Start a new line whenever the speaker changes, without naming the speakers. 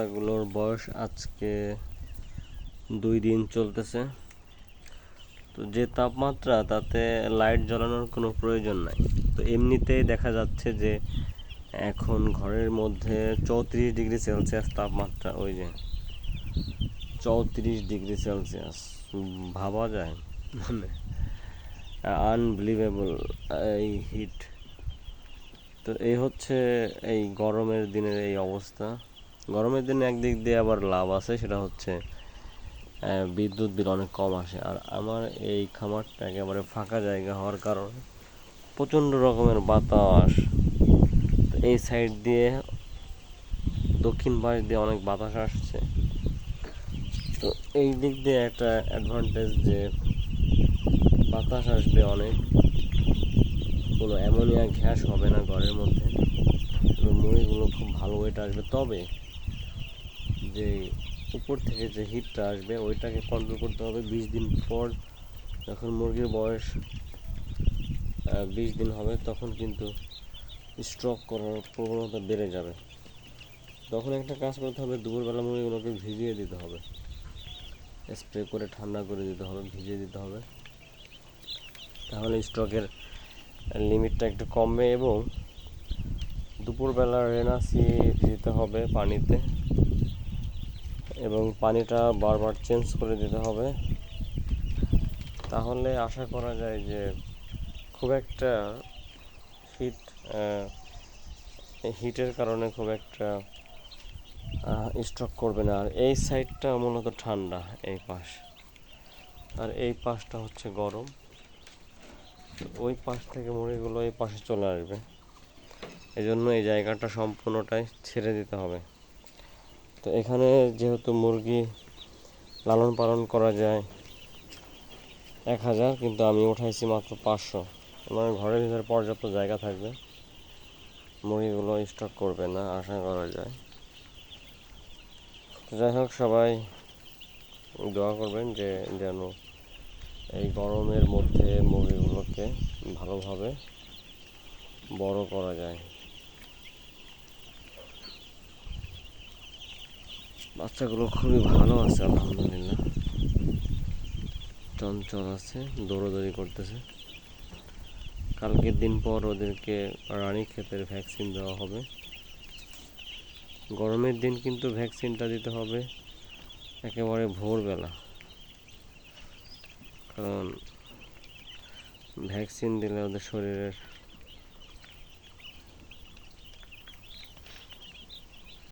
বাচ্চাগুলোর বয়স আজকে 2 দিন চলতেছে। তো যে তাপমাত্রা, তাতে লাইট জ্বালানোর কোনো প্রয়োজন নাই। তো এমনিতেই দেখা যাচ্ছে যে এখন ঘরের মধ্যে 34°C তাপমাত্রা। ওই যে 34°C, ভাবা যায়, মানে আনবিলিভেবল এই হিট। তো এই হচ্ছে এই গরমের দিনের এই অবস্থা। গরমের দিনে একদিক দিয়ে আবার লাভ আছে, সেটা হচ্ছে বিদ্যুৎ বিল অনেক কম আসে। আর আমার এই খামারটা একেবারে ফাঁকা জায়গা হওয়ার কারণে প্রচণ্ড রকমের বাতাস। তো এই সাইড দিয়ে, দক্ষিণ পাশ দিয়ে অনেক বাতাস আসছে। তো এই দিক দিয়ে একটা অ্যাডভান্টেজ যে বাতাস আসবে অনেক, কোনো অ্যামোনিয়া গ্যাস হবে না ঘরের মধ্যে, এবং মুরগিগুলো খুব ভালো ওয়েট আসবে। তবে যে উপর থেকে যে হিটটা আসবে ওইটাকে কন্ট্রোল করতে হবে 20 দিন পর। যখন মুরগির বয়স 20 দিন হবে, তখন কিন্তু স্ট্রোক করার প্রবণতা বেড়ে যাবে। তখন একটা কাজ করতে হবে, দুপুরবেলা মুরগিগুলোকে ভিজিয়ে দিতে হবে, স্প্রে করে ঠান্ডা করে দিতে হবে, ভিজিয়ে দিতে হবে। তাহলে স্ট্রোকের লিমিটটা একটু কমবে। এবং দুপুরবেলা রেনাসি দিতে হবে পানিতে, এবং পানিটা বারবার চেঞ্জ করে দিতে হবে। তাহলে আশা করা যায় যে খুব একটা হিটের কারণে খুব একটা স্ট্রোক করবে না। আর এই সাইডটা মূলত ঠান্ডা, এই পাশ, আর এই পাশটা হচ্ছে গরম। ওই পাশ থেকে মুরগিগুলো এই পাশে চলে আসবে, এই জন্য এই জায়গাটা সম্পূর্ণটাই ছেড়ে দিতে হবে। তো এখানে যেহেতু মুরগি লালন পালন করা যায় 1000, কিন্তু আমি উঠাইছি মাত্র 500। মানে ঘরের ভিতরে পর্যাপ্ত জায়গা থাকবে, মুরগিগুলো স্টক করবে না আশা করা যায়। যাই হোক, সবাই দোয়া করবেন যে যেন এই গরমের মধ্যে মুরগিগুলোকে ভালোভাবে বড় করা যায়। বাচ্চাগুলো খুবই ভালো আছে আলহামদুলিল্লাহ, চঞ্চল আছে, দৌড়াদৌড়ি করতেছে। কালকের দিন পর ওদেরকে রানীক্ষেতের ভ্যাকসিন দেওয়া হবে। গরমের দিন কিন্তু ভ্যাকসিনটা দিতে হবে একেবারে ভোরবেলা, কারণ ভ্যাকসিন দিলে ওদের শরীরের